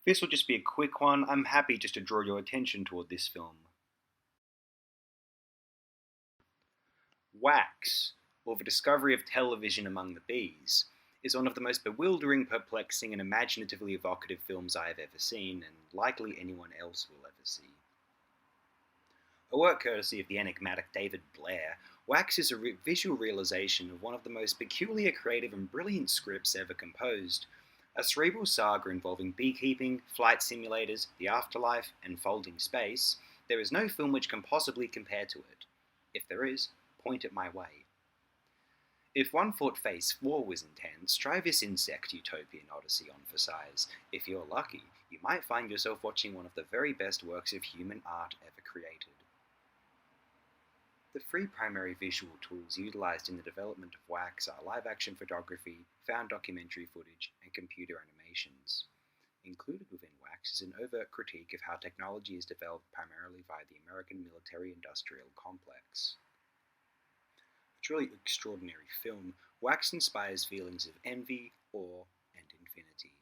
This will just be a quick one. I'm happy just to draw your attention toward this film. Wax, or The Discovery of Television Among the Bees, is one of the most bewildering, perplexing, and imaginatively evocative films I have ever seen, and likely anyone else will ever see. A work courtesy of the enigmatic David Blair, Wax is a visual realization of one of the most peculiar, creative, and brilliant scripts ever composed. A cerebral saga involving beekeeping, flight simulators, the afterlife, and folding space, there is no film which can possibly compare to it. If there is, point it my way. If one thought Phase 4 was intense, try this insect utopian odyssey on for size. If you're lucky, you might find yourself watching one of the very best works of human art ever created. The three primary visual tools utilized in the development of Wax are live-action photography, found documentary footage, and computer animations. Included within Wax is an overt critique of how technology is developed primarily via the American military-industrial complex. A truly extraordinary film, Wax inspires feelings of envy, awe, and infinity.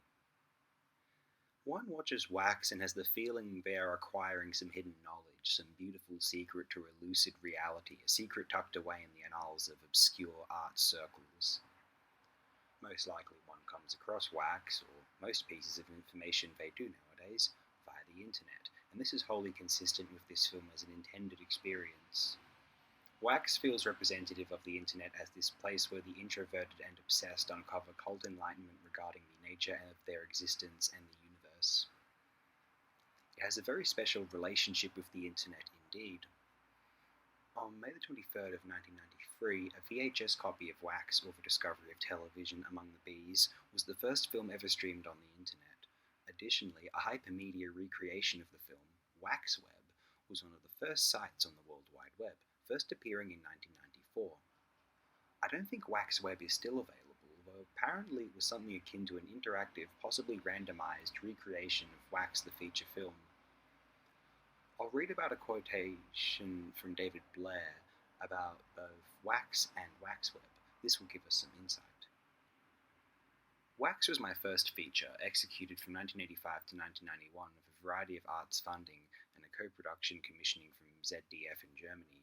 One watches Wax and has the feeling they are acquiring some hidden knowledge, some beautiful secret to elucid reality, a secret tucked away in the annals of obscure art circles. Most likely one comes across Wax, or most pieces of information they do nowadays, via the internet, and this is wholly consistent with this film as an intended experience. Wax feels representative of the internet as this place where the introverted and obsessed uncover cult enlightenment regarding the nature of their existence and the universe. It has a very special relationship with the internet indeed. On May the 23rd of 1993, a VHS copy of Wax, or The Discovery of Television Among the Bees, was the first film ever streamed on the internet. Additionally, a hypermedia recreation of the film, Waxweb, was one of the first sites on the World Wide Web, first appearing in 1994. I don't think Waxweb is still available, though apparently it was something akin to an interactive, possibly randomized recreation of Wax the feature film. I'll read about a quotation from David Blair about both Wax and Waxweb. This will give us some insight. Wax was my first feature, executed from 1985 to 1991 with a variety of arts funding and a co-production commissioning from ZDF in Germany.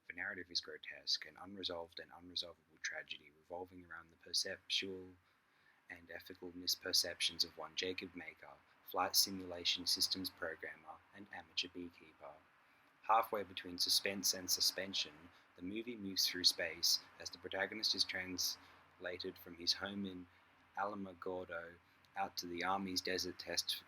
The narrative is grotesque, an unresolved and unresolvable tragedy revolving around the perceptual and ethical misperceptions of one Jacob Maker, flight simulation systems programmer, and amateur beekeeper. Halfway between suspense and suspension, the movie moves through space as the protagonist is translated from his home in Alamogordo out to the Army's desert test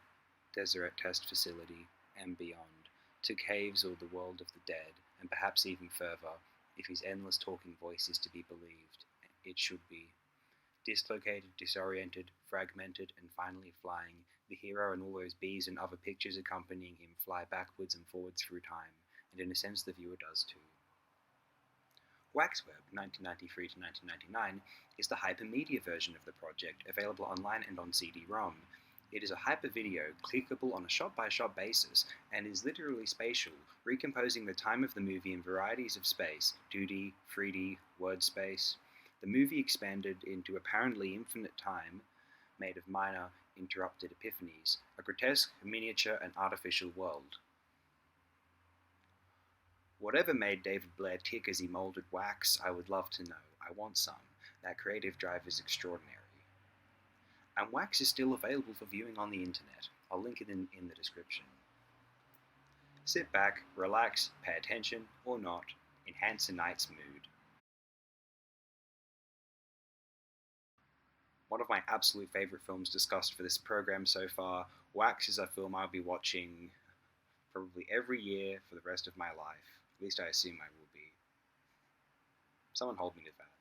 facility and beyond, to caves or the world of the dead, and perhaps even further, if his endless talking voice is to be believed. It should be. Dislocated, disoriented, fragmented, and finally flying, the hero and all those bees and other pictures accompanying him fly backwards and forwards through time, and in a sense the viewer does too. Waxweb, 1993 to 1999, is the hypermedia version of the project, available online and on CD-ROM. It is a hypervideo, clickable on a shot-by-shot basis, and is literally spatial, recomposing the time of the movie in varieties of space, 2D, 3D, word space. The movie expanded into apparently infinite time, made of minor, interrupted epiphanies, a grotesque, miniature, and artificial world. Whatever made David Blair tick as he molded Wax, I would love to know. I want some. That creative drive is extraordinary. And Wax is still available for viewing on the internet. I'll link it in the description. Sit back, relax, pay attention, or not. Enhance a night's mood. One of my absolute favourite films discussed for this program so far, Wax is a film I'll be watching probably every year for the rest of my life. At least I assume I will be. Someone hold me to that.